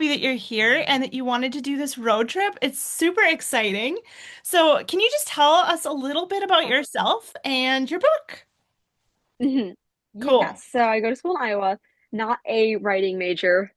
happy that you're here and that you wanted to do this road trip. It's super exciting. So, can you just tell us a little bit about yourself and your book? Mhm. Cool. Yes, so I go to school in Iowa, not a writing major,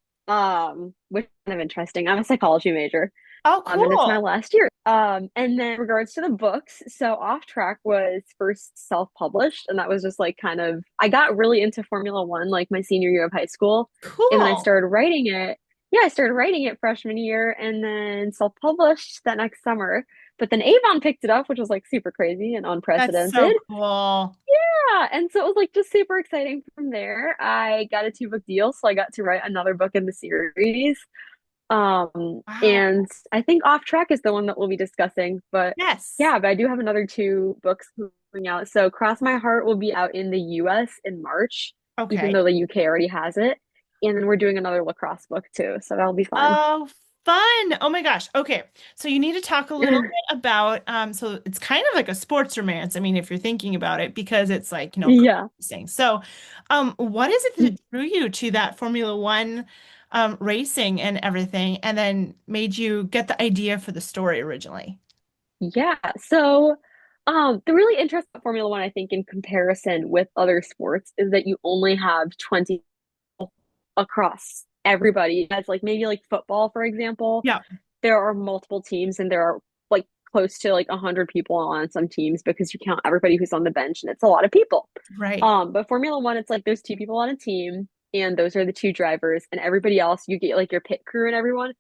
which is kind of interesting. I'm a psychology major, Oh, and it's my cool. last year. And then in regards to the books, so Off Track was first self-published, and that was just like kind of I got really into Formula One like my senior year of high school, and then I Cool. started writing it. Yeah, I started writing it freshman year, and then self-published that next summer. But then Avon picked it up, which was like super crazy and That's so unprecedented. cool. Yeah, and so it was like just super exciting from there. I got a two book deal, so I got to write another book in the series. Wow. And I think Off Track is the one that we'll be discussing, but Yes. yeah, but I do have another two books coming out. So Cross My Heart will be out in the US in March, even Okay. though the UK already has it. And then we're doing another lacrosse book too, so that'll be fun. Oh, fun. Oh my gosh. Okay. So you need to talk a little bit about so it's kind of like a sports romance. I mean, if you're thinking about it, because it's like, car Yeah. racing. So, what is it that drew you to that Formula One racing and everything, and then made you get the idea for the story originally? Yeah. So, the really interesting about Formula One, I think, in comparison with other sports, is that you only have 20 across everybody. As like maybe like football, for example, Yeah, there are multiple teams and there are like close to like 100 people on some teams because you count everybody who's on the bench and it's a lot of people. right. But Formula One, it's like there's two people on a team and those are the two drivers and everybody else, you get like your pit crew and everyone.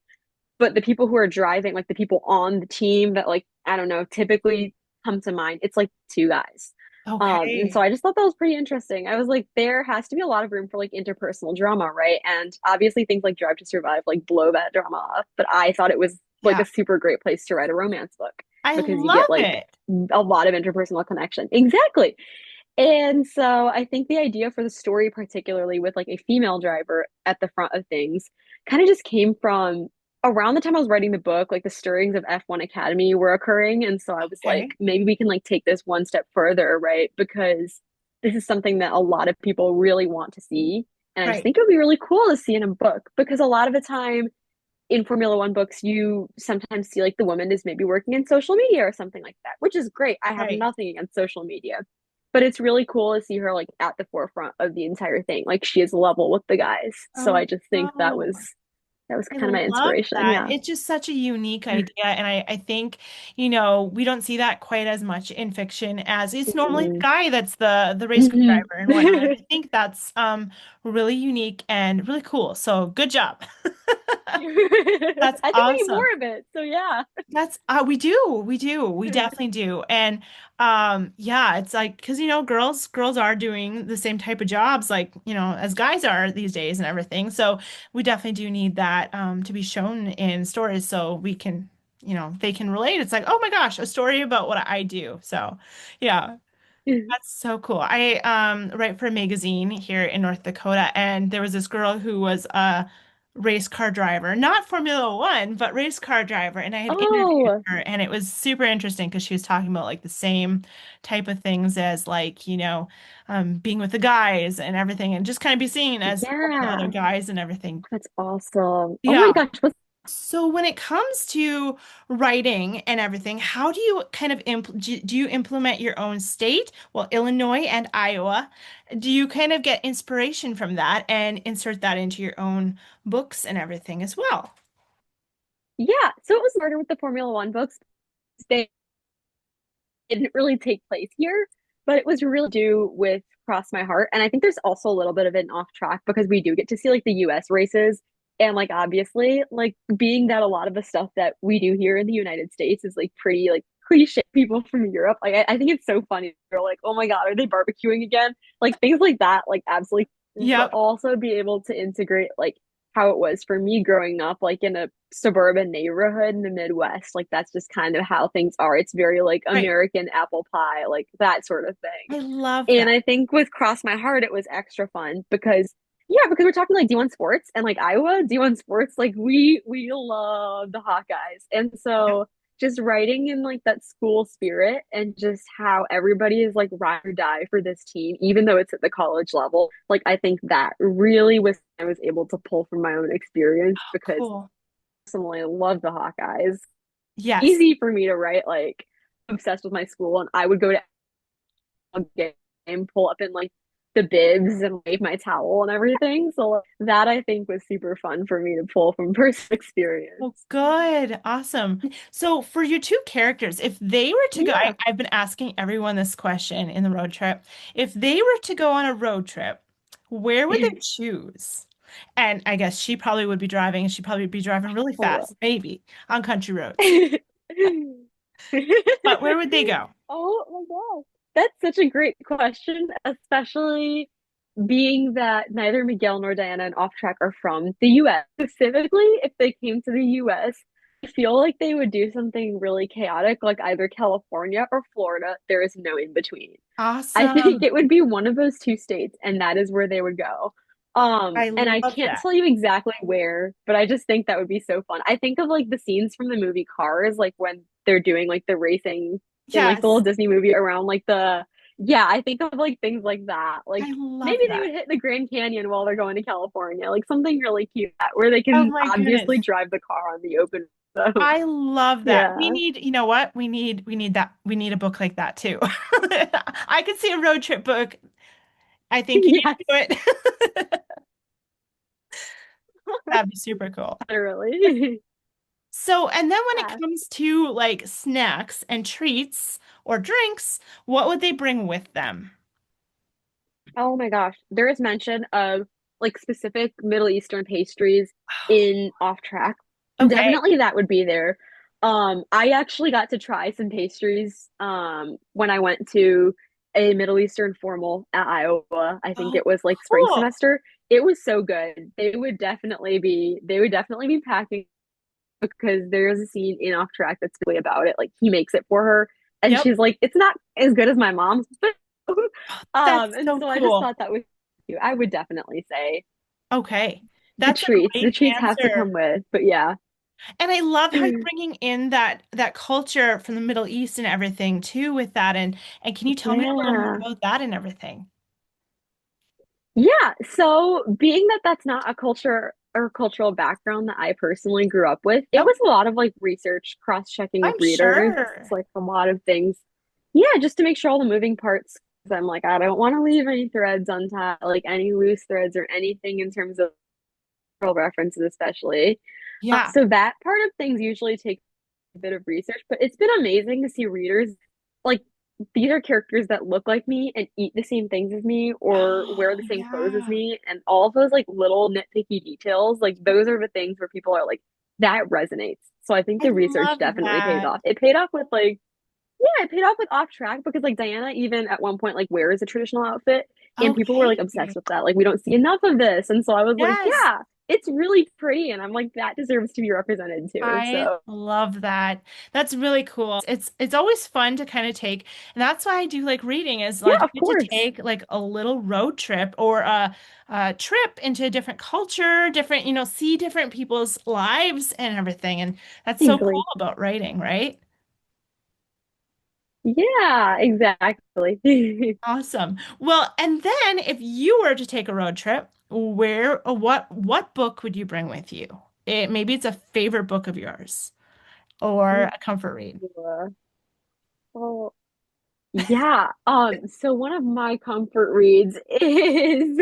But the people who are driving, like the people on the team that like, I don't know, typically come to mind, it's like two guys. And Okay. so I just thought that was pretty interesting. I was like, there has to be a lot of room for like interpersonal drama, right? And obviously things like Drive to Survive like blow that drama off. But I thought it was like Yeah. a super great place to write a romance book I because you get love like it. a lot of interpersonal connection. Exactly. And so I think the idea for the story, particularly with like a female driver at the front of things, kind of just came from around the time I was writing the book, like the stirrings of F1 Academy were occurring. And so I was like, Okay. maybe we can like take this one step further, right? Because this is something that a lot of people really want to see. And I just Right. think it would be really cool to see in a book because a lot of the time in Formula One books, you sometimes see like the woman is maybe working in social media or something like that, which is great. I have Right. nothing against social media, but it's really cool to see her like at the forefront of the entire thing. Like she is level with the guys. So Oh, I just think no. that was I kind of my love inspiration. that. Yeah. It's just such a unique idea. And I think, we don't see that quite as much in fiction as it's normally the Mhm. guy that's the race car Mhm. driver and whatnot. I think that's really unique and really cool. So good job. That's I think we need awesome. more of it. So yeah. That's we definitely do. And yeah, it's like because girls are doing the same type of jobs like, as guys are these days and everything. So we definitely do need that to be shown in stories so we can, they can relate. It's like, oh my gosh, a story about what I do. So yeah. That's so cool. I write for a magazine here in North Dakota, and there was this girl who was a race car driver, not Formula One, but race car driver, and I had interviewed Oh, her, and it was super interesting because she was talking about like the same type of things as like, being with the guys and everything, and just kind of be seen as one of the other yeah. guys and everything. That's awesome. Oh my Yeah. gosh. So when it comes to writing and everything, how do you kind of do you implement your own state? Well, Illinois and Iowa. Do you kind of get inspiration from that and insert that into your own books and everything as well? Yeah. So it was harder with the Formula One books. They didn't really take place here, but it was really do with Cross My Heart. And I think there's also a little bit of an off track because we do get to see like the US races. And like obviously, like being that a lot of the stuff that we do here in the United States is like pretty like cliche people from Europe. Like I think it's so funny. They're like, oh my God, are they barbecuing again? Like things like that, like absolutely, but Yep. also be able to integrate like how it was for me growing up, like in a suburban neighborhood in the Midwest. Like that's just kind of how things are. It's very like Right. American apple pie, like that sort of thing. I love And that. I think with Cross My Heart, it was extra fun because yeah, because we're talking like D1 sports and like Iowa, D1 sports, like we love the Hawkeyes. And Yep. so just writing in like that school spirit and just how everybody is like ride or die for this team, even though it's at the college level. Like I think that really was I was able to pull from my own experience because Cool. personally I love the Hawkeyes. Yes. Easy for me to write like obsessed with my school and I would go to a game, pull up in like the bibs and wave my towel and everything. So like, that I think was super fun for me to pull from personal experience. Oh, good. Awesome. So for your two characters, if they were to go, Yeah. I've been asking everyone this question in the road trip. If they were to go on a road trip, where would they choose? And I guess she probably would be driving, and she'd probably be driving really fast, maybe on country roads. But where would they go? Oh my gosh. That's such a great question, especially being that neither Miguel nor Diana and Off Track are from the US. Specifically, if they came to the US, I feel like they would do something really chaotic, like either California or Florida. There is no in between. I think Awesome. it would be one of those two states, and that is where they would go. I And I love can't that. tell you exactly where, but I just think that would be so fun. I think of like the scenes from the movie Cars, like when they're doing like the racing in like the little Yes, Disney movie around like the, yeah, I think of like things like that. Like I love maybe they that. would hit the Grand Canyon while they're going to California, like something really cute where they Oh can my goodness. obviously drive the car on the open road. I love that. We Yeah. need, you know what? We need that. We need a book like that too. I could see a road trip book. I think you need Yes, to do it. That'd be super cool. literally. So, and then when it Yeah. comes to like snacks and treats or drinks, what would they bring with them? Oh my gosh. There is mention of like specific Middle Eastern pastries in Off Track. Okay. Definitely that would be there. I actually got to try some pastries when I went to a Middle Eastern formal at Iowa. I think Oh, it was like spring cool. semester. It was so good. They would definitely be packing because there's a scene in Off Track that's really about it. Like he makes it for her and Yep. she's like, it's not as good as my mom's. That's And so so I just cool. thought that was cute. I would definitely say Okay. That's a the great treats have to come answer. with, but yeah. And I love how you're bringing in that culture from the Middle East and everything too with that. And can you tell me a little more Yeah. about that and everything? Yeah. So being that that's not a culture or cultural background that I personally grew up with, it Yep. was a lot of like research, cross-checking with I'm readers, sure. like a lot of things. Yeah, just to make sure all the moving parts. 'Cause I'm like, I don't want to leave any threads untied, like any loose threads or anything in terms of cultural references, especially. Yeah. So that part of things usually takes a bit of research, but it's been amazing to see readers like these are characters that look like me and eat the same things as me or wear Oh, the same clothes as yeah. me and all of those like little nitpicky details, like those are the things where people are like, that resonates. So I think I the research love definitely paid that. off. It paid off with like, yeah, it paid off with Off Track because like Diana even at one point like wears a traditional outfit and people were like Okay. obsessed with that. Like we don't see enough of this. And so I was like, Yes. yeah, it's really pretty and I'm like that deserves to be represented too. I So love that. That's really cool. It's always fun to kind of take, and that's why I do like reading is yeah, like of you get to course. take like a little road trip or a trip into a different culture, different, see different people's lives and everything. And that's so cool Easily. about writing, right? Yeah, exactly. Awesome. Well, and then if you were to take a road trip, where or what book would you bring with you? Maybe it's a favorite book of yours or Ooh, a comfort read. oh, yeah. So one of my comfort reads is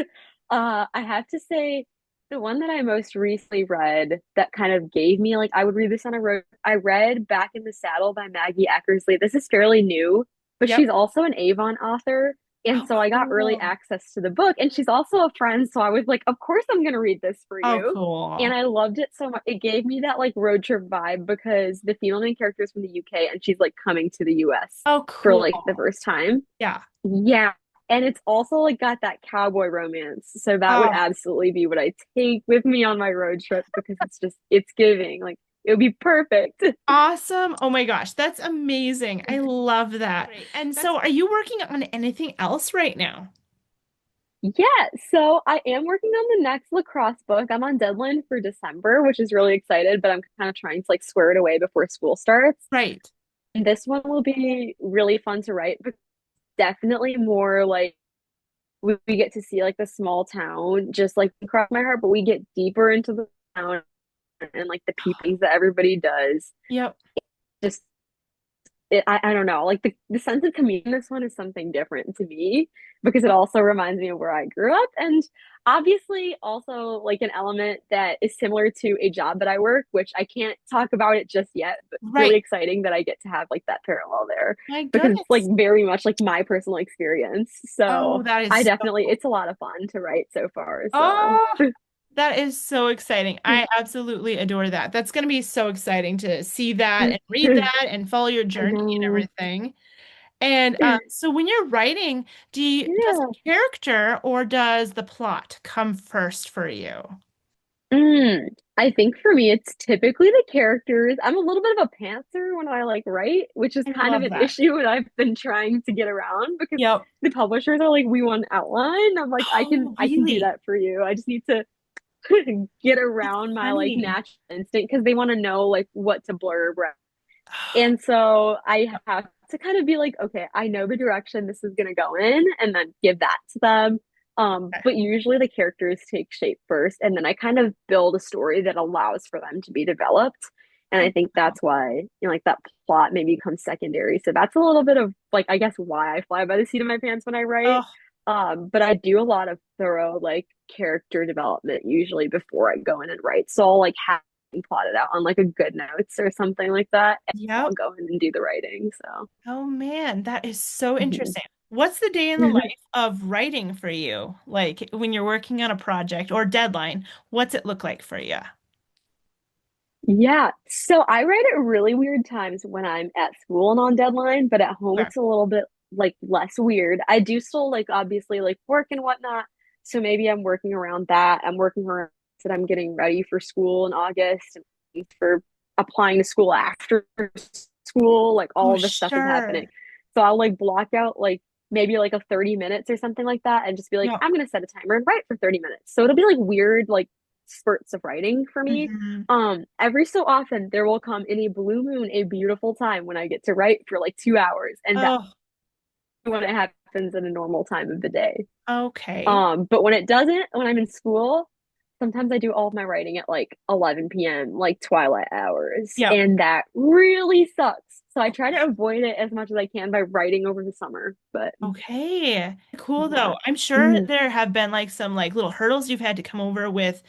I have to say the one that I most recently read that kind of gave me like I would read this on a road. I read Back in the Saddle by Maggie Eckersley. This is fairly new, but Yep. she's also an Avon author. And Oh, so I got early cool. access to the book, and she's also a friend. So I was like, of course I'm gonna read this for Oh, you. And cool. I loved it so much. It gave me that like road trip vibe because the female main character is from the UK and she's like coming to the US Oh, for cool. like the first time. Yeah. Yeah. And it's also like got that cowboy romance. So that would Oh, absolutely be what I take with me on my road trip because it's giving. Like it would be perfect. awesome. Oh my gosh, that's amazing. I love that. Great. And so are you working on anything else right now? Yeah, so I am working on the next lacrosse book. I'm on deadline for December, which is really excited, but I'm kind of trying to like square it away before school starts. Right. And this one will be really fun to write, but definitely more like we get to see like the small town just like across my heart, but we get deeper into the town and like the peepings that everybody does. Yep. Just I don't know, like the sense of community in this one is something different to me because it also reminds me of where I grew up. And obviously also like an element that is similar to a job that I work, which I can't talk about it just yet, but really Right. exciting that I get to have like that parallel there My because it's like goodness. very much like my personal experience. Oh, So that I is so definitely, cool. it's a lot of fun to write so far. So Oh, that is so exciting. I absolutely adore that. That's going to be so exciting to see that and read I that and follow your journey and know. everything. And so when you're writing, does Yeah. a character or does the plot come first for you? I think for me, it's typically the characters. I'm a little bit of a pantser when I like write, which is I kind of love an that. issue, and I've been trying to get around because Yep. the publishers are like, we want an outline. I'm like, Oh, I can do really? that for you. I just need to get That's around my like funny. natural instinct because they want to know like what to blurb, right? And so I have to kind of be like, okay, I know the direction this is going to go in and then give that to them. Okay. But usually the characters take shape first, and then I kind of build a story that allows for them to be developed. And I Oh, think wow. that's why, you know, like that plot maybe becomes secondary. So that's a little bit of like, I guess, why I fly by the seat of my pants when I write. Oh, But I do a lot of thorough like character development usually before I go in and write. So I'll like have plotted out on like a good notes or something like that. And I'll yep. go in and do the writing. So Oh man, that is so mhm. interesting. What's the day in the life of writing for you? Like when you're working on a project or deadline, what's it look like for you? Yeah. So I write at really weird times when I'm at school and on deadline, but at home Okay. it's a little bit like less weird. I do still like obviously like work and whatnot. So maybe I'm working around that. I'm working around that I'm getting ready for school in August and for applying to school after school, like all Oh, of this stuff is sure. happening. So I'll like block out like maybe like a 30 minutes or something like that and just be like, Yep. I'm gonna set a timer and write for 30 minutes. So it'll be like weird like spurts of writing for me. Hmm. Every so often there will come in a blue moon a beautiful time when I get to write for like 2 hours, and that's Oh, when it happens in a normal time of the day. okay. But when it doesn't, when I'm in school, sometimes I do all of my writing at like 11 p.m., like twilight hours, Yep. and that really sucks. So I try to avoid it as much as I can by writing over the summer. But Okay. Cool yeah. though. I'm sure Mhm. there have been like some like little hurdles you've had to come over with,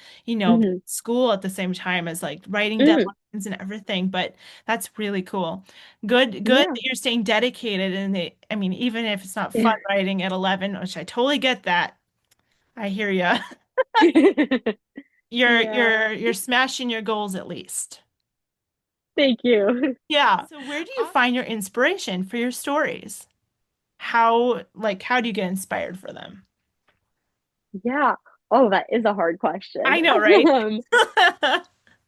Mhm. school at the same time as like writing Mhm. deadlines and everything, but that's really cool. Good Yeah. that you're staying dedicated and I mean, even if it's not fun writing at 11, which I totally get that. I hear you. Yeah. You're smashing your goals at least. Thank you. Yeah. So where do you find your inspiration for your stories? How do you get inspired for them? Yeah. Oh, that is a hard question. I know, right? Um,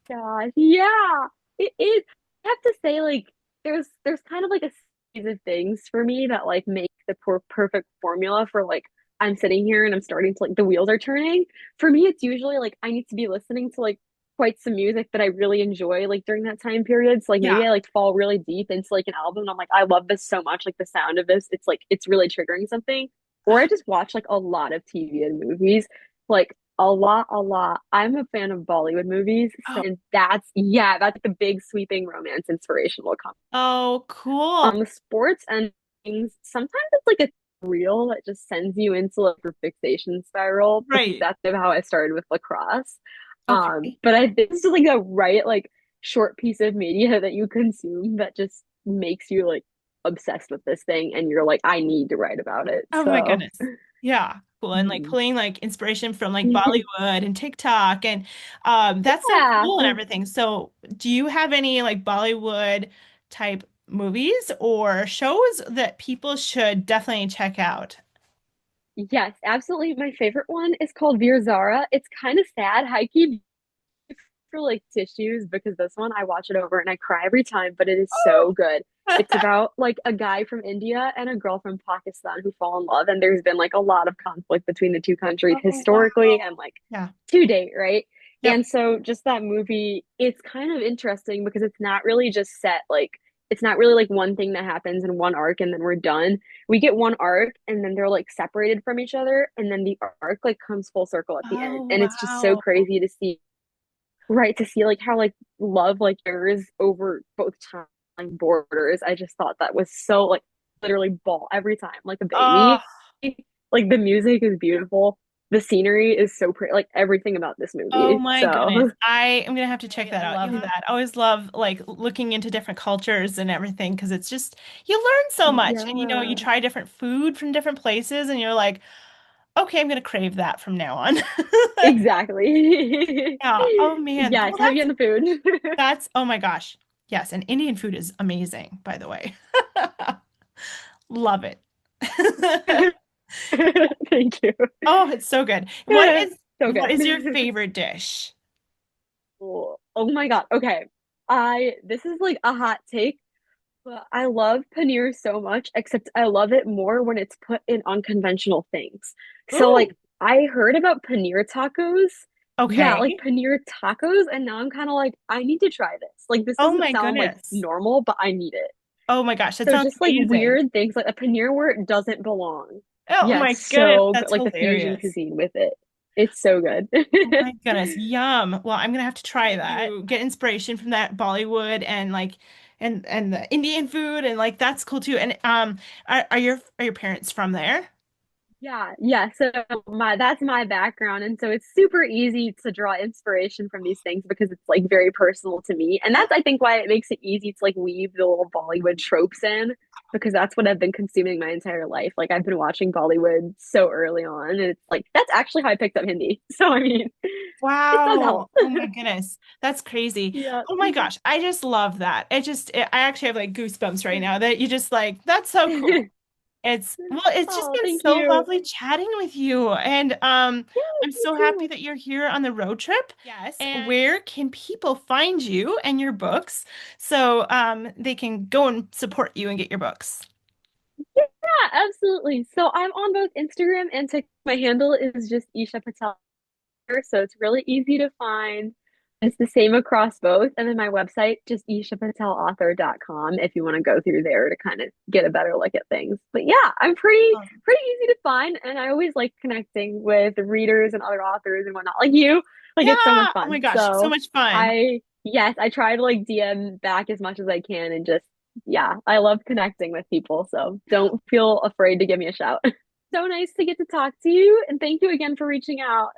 Gosh, yeah, it is. I have to say, like, there's kind of like a series of things for me that like make the perfect formula for like I'm sitting here and I'm starting to like the wheels are turning. For me, it's usually like I need to be listening to like quite some music that I really enjoy like during that time period. So like Yeah. maybe I like fall really deep into like an album and I'm like, I love this so much, like the sound of this, it's like it's really triggering something. Or I just watch like a lot of TV and movies. Like a lot. I'm a fan of Bollywood movies, Oh, so and that's yeah, that's the big sweeping romance inspirational come. oh, cool. The sports and things, sometimes it's like a reel that just sends you into like a fixation spiral because Right. that's kind of how I started with lacrosse. Okay. But I think it's just like a right like short piece of media that you consume that just makes you like obsessed with this thing and you're like, I need to write about it. Oh my So goodness. Yeah. Cool. And like mhm. pulling like inspiration from like Bollywood and TikTok and that's so Yeah. cool and everything. So do you have any like Bollywood type movies or shows that people should definitely check out? Yes, absolutely. My favorite one is called Veer Zara. It's kind of sad, high key, for like tissues because this one I watch it over and I cry every time, but it is Oh. so good. It's about like a guy from India and a girl from Pakistan who fall in love, and there's been like a lot of conflict between the two countries Oh, historically wow. and like Yeah. to date, right? Yep. And so just that movie, it's kind of interesting because it's not really just set like it's not really like one thing that happens in one arc and then we're done. We get one arc and then they're like separated from each other and then the arc like comes full circle at the end. Oh, And it's just so wow. crazy to see, right, to see like how like love like yours over both time borders. I just thought that was so like literally ball every time like a Oh, baby. Like the music is beautiful. The scenery is so pretty, like everything about this oh movie. my goodness. So I am gonna have to check that out. Love that. I always love like looking into different cultures and everything because it's just you learn so much. And you yeah, try different food from different places and you're like, okay, I'm gonna crave that from now on. exactly. Yeah. Oh man. Yes, Well, heavy on the food. that's oh my gosh. Yes, and Indian food is amazing, by the way. Love it. Thank you. Oh, it's so good. So What is your good. favorite dish? Oh, oh my God. Okay. I this is like a hot take, but I love paneer so much, except I love it more when it's put in unconventional things. So Ooh, like I heard about paneer tacos. Yeah, like okay. paneer tacos, and now I'm kind of like, I need to try this. Like this Oh doesn't my sound like goodness. normal, but I need it. Oh my gosh, that So sounds just like amazing. weird things, like a paneer where it doesn't belong. Oh Yes, my goodness, so good. that's Like the fusion hilarious. cuisine with it. It's so good. Oh my goodness, yum. Well, I'm gonna have to try that. Get inspiration from that Bollywood and like and the Indian food and like that's cool too. And are your parents from there? Yeah, yeah. So my that's my background, and so it's super easy to draw inspiration from these things because it's like very personal to me, and that's I think why it makes it easy to like weave the little Bollywood tropes in because that's what I've been consuming my entire life. Like I've been watching Bollywood so early on, and it's like that's actually how I picked up Hindi. So I mean, it does Wow. help. Oh my goodness. That's crazy. Yeah. Oh my gosh. I just love that. I actually have like goosebumps right now that you just like, that's so cool. It's just Oh, been thank so you. lovely chatting with you. And Yeah, I'm you so happy too. that you're here on the road trip. Yes. And where can people find you and your books so they can go and support you and get your books? Yeah, absolutely. So I'm on both Instagram and TikTok. My handle is just Isha Patel, so it's really easy to find. It's the same across both. And then my website, just ishapatelauthor.com if you want to go through there to kind of get a better look at things. But yeah, I'm pretty easy to find and I always like connecting with readers and other authors and whatnot like you. Like it's so much Yeah. Oh my fun. gosh. So So much fun. I yes, I try to like DM back as much as I can and just yeah, I love connecting with people. So don't feel afraid to give me a shout. So nice to get to talk to you and thank you again for reaching out.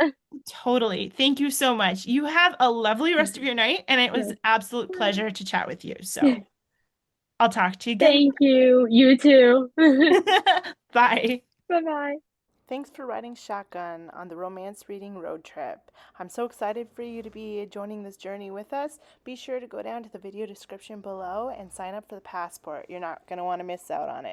Totally. Thank you so much. You have a lovely rest of your night, and it was Yes. an absolute pleasure to chat with you. So I'll talk to you again. Thank you. You too. Bye. Bye bye. Thanks for riding shotgun on the Romance Reading Road Trip. I'm so excited for you to be joining this journey with us. Be sure to go down to the video description below and sign up for the passport. You're not going to want to miss out on it.